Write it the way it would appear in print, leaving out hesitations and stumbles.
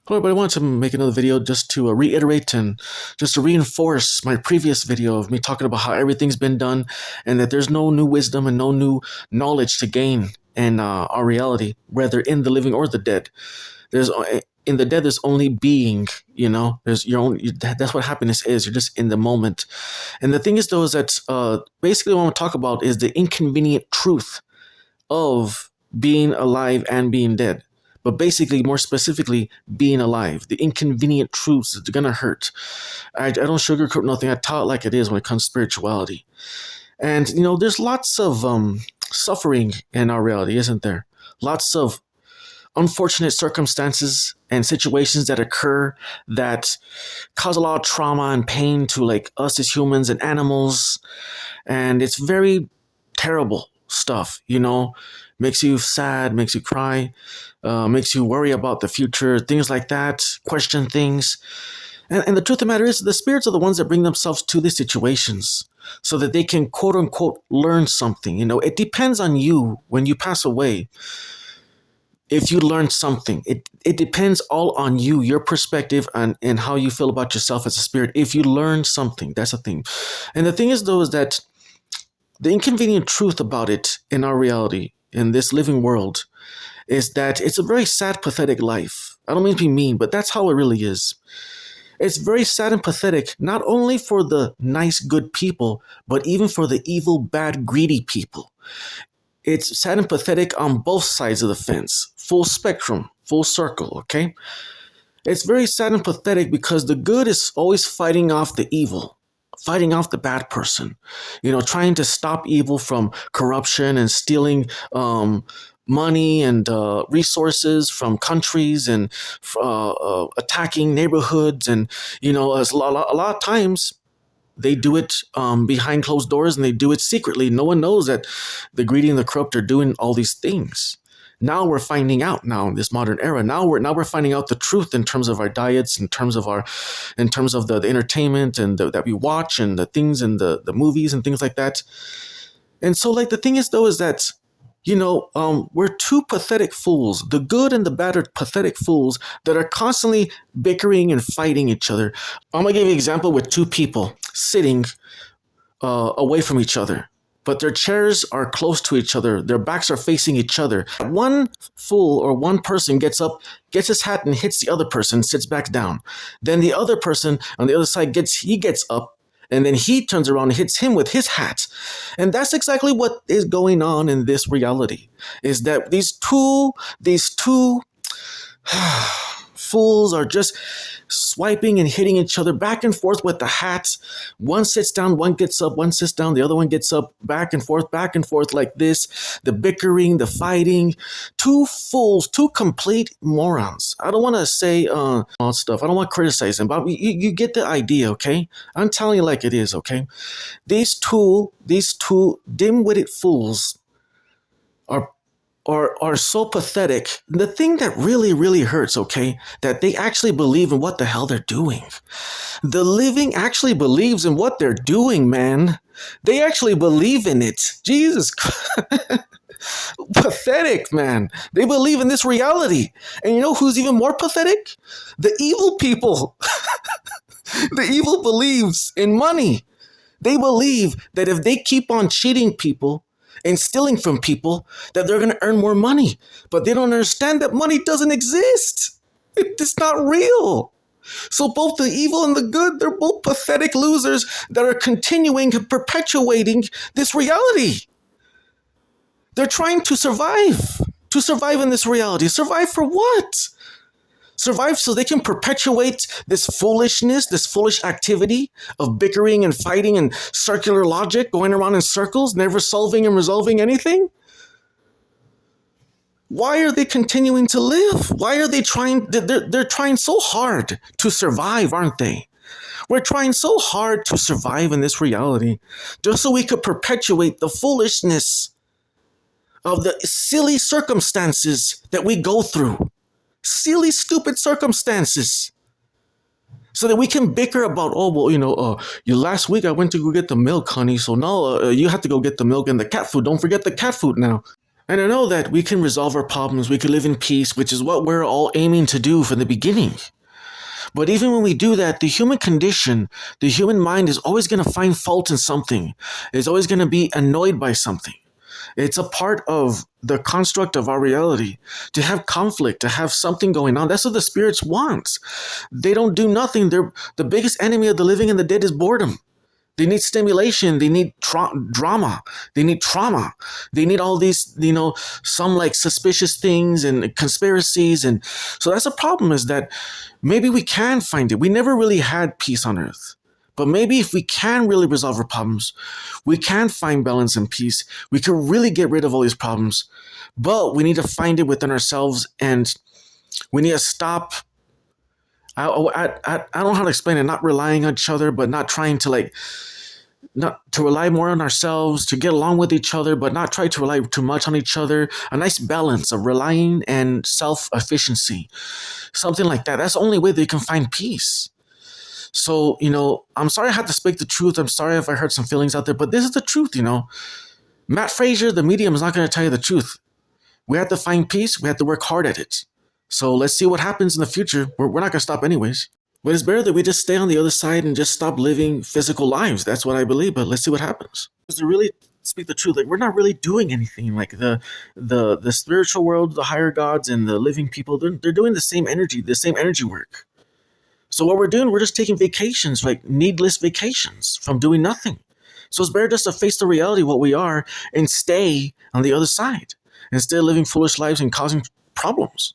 Hello, everybody. I wanted to make another video just to reiterate and just to reinforce my previous video of me talking about how everything's been done and that there's no new wisdom and no new knowledge to gain in our reality, whether in the living or the dead. There's in the dead, there's only being. There's your own. That's what happiness is. You're just in the moment. And the thing is, though, is that basically what I want to talk about is the inconvenient truth of being alive and being dead. But basically, more specifically, being alive. The inconvenient truths that are going to hurt. I don't sugarcoat nothing. I tell it like it is when it comes to spirituality. And, there's lots of suffering in our reality, isn't there? Lots of unfortunate circumstances and situations that occur that cause a lot of trauma and pain to like us as humans and animals. And it's very terrible stuff, makes you sad, makes you cry, makes you worry about the future, things like that, question things. And the truth of the matter is, the spirits are the ones that bring themselves to these situations so that they can, quote unquote, learn something. It depends on you when you pass away. If you learn something, it depends all on you, your perspective, and how you feel about yourself as a spirit. If you learn something, that's the thing. And the thing is, though, is that the inconvenient truth about it in our reality, in this living world, is that it's a very sad, pathetic life. I don't mean to be mean, but that's how it really is. It's very sad and pathetic, not only for the nice, good people, but even for the evil, bad, greedy people. It's sad and pathetic on both sides of the fence, full spectrum, full circle, okay? It's very sad and pathetic because the good is always fighting off the evil, fighting off the bad person, trying to stop evil from corruption and stealing money and resources from countries and attacking neighborhoods. And, as a lot of times they do it behind closed doors, and they do it secretly. No one knows that the greedy and the corrupt are doing all these things. Now we're finding out now in this modern era. Now we're finding out the truth in terms of our diets, in terms of the entertainment and that we watch and the things and the movies and things like that. And so, like, the thing is, though, is that we're two pathetic fools. The good and the bad are pathetic fools that are constantly bickering and fighting each other. I'm gonna give you an example with two people sitting away from each other, but their chairs are close to each other. Their backs are facing each other. One fool or one person gets up, gets his hat and hits the other person, sits back down. Then the other person on the other side gets up, and then he turns around and hits him with his hat. And that's exactly what is going on in this reality, is that these two fools are just swiping and hitting each other back and forth with the hats. One sits down, one gets up, one sits down, the other one gets up, back and forth like this. The bickering, the fighting. Two fools, two complete morons. I don't want to say all stuff. I don't want to criticize them, but you get the idea, okay? I'm telling you like it is, okay? These two dim-witted fools are so pathetic. The thing that really, really hurts, okay, that they actually believe in what the hell they're doing. The living actually believes in what they're doing, man. They actually believe in it. Jesus Christ. Pathetic, man. They believe in this reality. And you know who's even more pathetic? The evil people. The evil believes in money. They believe that if they keep on cheating people and stealing from people, that they're going to earn more money. But they don't understand that money doesn't exist. It's not real. So both the evil and the good, they're both pathetic losers that are continuing and perpetuating this reality. They're trying to survive in this reality. Survive for what? Survive so they can perpetuate this foolishness, this foolish activity of bickering and fighting and circular logic, going around in circles, never solving and resolving anything? Why are they continuing to live? Why are they trying? They're trying so hard to survive, aren't they? We're trying so hard to survive in this reality just so we could perpetuate the foolishness of the silly circumstances that we go through. Silly, stupid circumstances. So that we can bicker about, last week I went to go get the milk, honey, so now you have to go get the milk and the cat food. Don't forget the cat food now. And I know that we can resolve our problems, we can live in peace, which is what we're all aiming to do from the beginning. But even when we do that, the human condition, the human mind is always going to find fault in something, is always going to be annoyed by something. It's a part of the construct of our reality to have conflict, to have something going on. That's what the spirits want. They don't do nothing. They're the biggest enemy of the living and the dead is boredom. They need stimulation. They need drama. They need trauma. They need all these, some like suspicious things and conspiracies. And so that's a problem, is that maybe we can find it. We never really had peace on earth. But maybe if we can really resolve our problems, we can find balance and peace. We can really get rid of all these problems. But we need to find it within ourselves, and we need to stop. I don't know how to explain it. Not relying on each other, but not trying to not to rely more on ourselves, to get along with each other, but not try to rely too much on each other. A nice balance of relying and self-efficiency, something like that. That's the only way that you can find peace. So, I'm sorry I had to speak the truth. I'm sorry if I hurt some feelings out there, but this is the truth, Matt Frazier, the medium, is not going to tell you the truth. We have to find peace. We have to work hard at it. So let's see what happens in the future. We're not going to stop anyways. But it's better that we just stay on the other side and just stop living physical lives. That's what I believe. But let's see what happens. Because to really speak the truth, we're not really doing anything. Like the spiritual world, the higher gods, and the living people, they're doing the same energy work. So what we're doing, we're just taking vacations, like needless vacations from doing nothing. So it's better just to face the reality of what we are and stay on the other side instead of living foolish lives and causing problems.